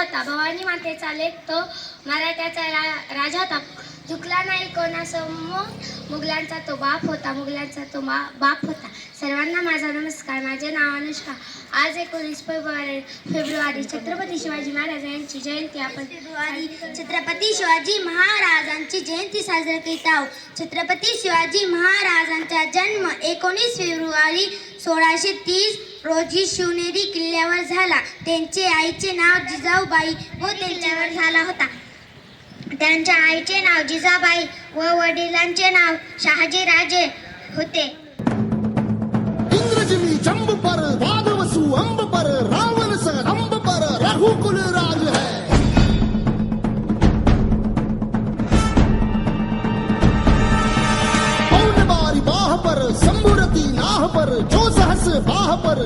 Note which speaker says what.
Speaker 1: होता. भवानी मातेचा लेख तो मराठ्याचा राजा होता. झुकला नाही कोणासमोर, मुघलांचा तो बाप होता, मुघलांचा तो बाप होता. सर्वांना माझा नमस्कार. माझे नाव अनुष्का. आज 19 फेब्रुवारी छत्रपती शिवाजी महाराज यांची जयंती आपण
Speaker 2: छत्रपती शिवाजी महाराजांची जयंती साजरी करीत आहोत. छत्रपती शिवाजी महाराजांचा जन्म 19 फेब्रुवारी 1630 रोजी शिवनेरी किल्ल्यावर झाला. त्यांचे आईचे नाव जिजाऊबाई व त्यांच्यावर झाला होता. त्यांच्या आईचे नाव जिजाबाई व वडिलांचे नाव शहाजीराजे होते.
Speaker 3: इंद्रजिनी जंब पर वादवसु अंब पर रावण स रंब पर रघुकुल राज है. पौन बारी बाह पर संबुरती नाह पर जो सहस बाह पर